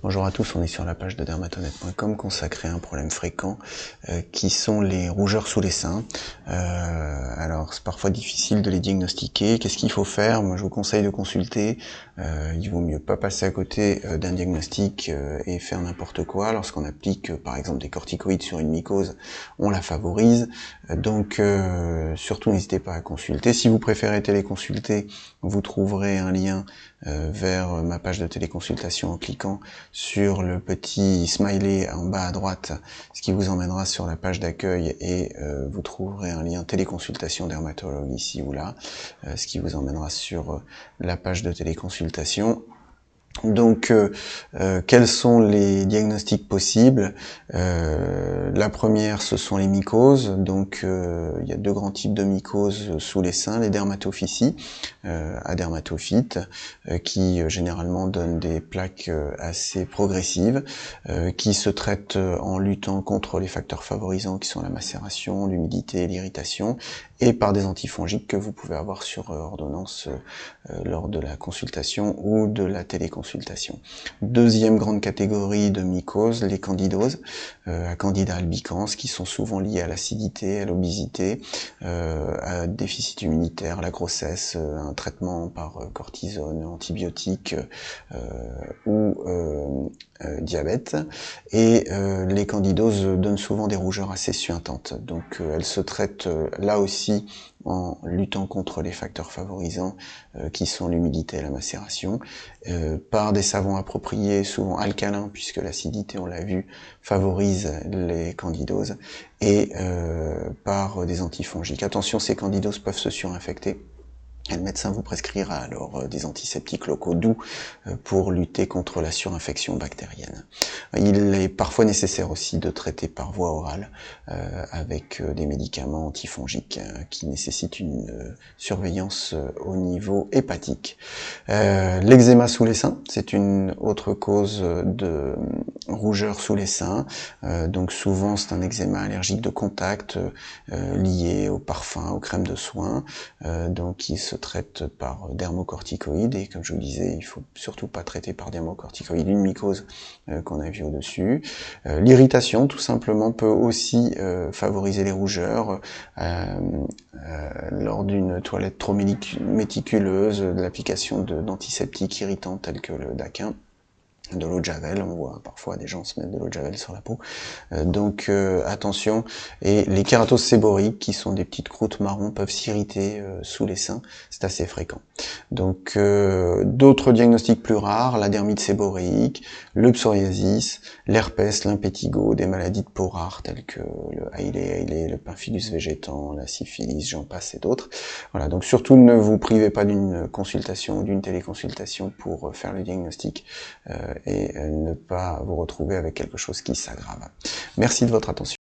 Bonjour à tous, on est sur la page de dermatonet.com consacrée à un problème fréquent qui sont les rougeurs sous les seins. Alors c'est parfois difficile de les diagnostiquer. Qu'est-ce qu'il faut faire? Moi je vous conseille de consulter. Il vaut mieux pas passer à côté d'un diagnostic et faire n'importe quoi. Lorsqu'on applique par exemple des corticoïdes sur une mycose, on la favorise. Donc surtout n'hésitez pas à consulter. Si vous préférez téléconsulter, vous trouverez un lien vers ma page de téléconsultation en cliquant sur le petit smiley en bas à droite, ce qui vous emmènera sur la page d'accueil et vous trouverez un lien téléconsultation dermatologue ici ou là, ce qui vous emmènera sur la page de téléconsultation. Donc, quels sont les diagnostics possibles? La première, ce sont les mycoses. Donc, il y a deux grands types de mycoses sous les seins, les dermatophyties, adermatophytes, qui généralement donnent des plaques assez progressives, qui se traitent en luttant contre les facteurs favorisants qui sont la macération, l'humidité et l'irritation, et par des antifongiques que vous pouvez avoir sur ordonnance lors de la consultation ou de la téléconsultation. Deuxième grande catégorie de mycoses, les candidoses, à Candida albicans, qui sont souvent liées à l'acidité, à l'obésité, à un déficit immunitaire, la grossesse, un traitement par cortisone, antibiotiques ou diabète. Et les candidoses donnent souvent des rougeurs assez suintantes. Donc elles se traitent là aussi en luttant contre les facteurs favorisants qui sont l'humidité et la macération, par des savons appropriés, souvent alcalins, puisque l'acidité, on l'a vu, favorise les candidoses, et par des antifongiques. Attention, ces candidoses peuvent se surinfecter. Et le médecin vous prescrira alors des antiseptiques locaux doux pour lutter contre la surinfection bactérienne. Il est parfois nécessaire aussi de traiter par voie orale avec des médicaments antifongiques qui nécessitent une surveillance au niveau hépatique. L'eczéma sous les seins, c'est une autre cause de rougeur sous les seins. Donc souvent c'est un eczéma allergique de contact lié aux parfums, aux crèmes de soins. Donc il se traite par dermocorticoïdes, et comme je vous disais, il faut surtout pas traiter par dermocorticoïdes une mycose qu'on a vue au-dessus. L'irritation, tout simplement, peut aussi favoriser les rougeurs lors d'une toilette trop méticuleuse, de l'application d'antiseptiques irritants tels que le Daquin, de l'eau de javel. On voit parfois des gens se mettre de l'eau de javel sur la peau. Donc attention. Et les kératoses séboriques, qui sont des petites croûtes marron, peuvent s'irriter sous les seins. C'est assez fréquent. Donc d'autres diagnostics plus rares, la dermite séboréique, le psoriasis, l'herpès, l'impétigo, des maladies de peau rares telles que le Hailey, le pymphilus végétant, la syphilis, j'en passe et d'autres. Voilà, donc surtout ne vous privez pas d'une consultation ou d'une téléconsultation pour faire le diagnostic et ne pas vous retrouver avec quelque chose qui s'aggrave. Merci de votre attention.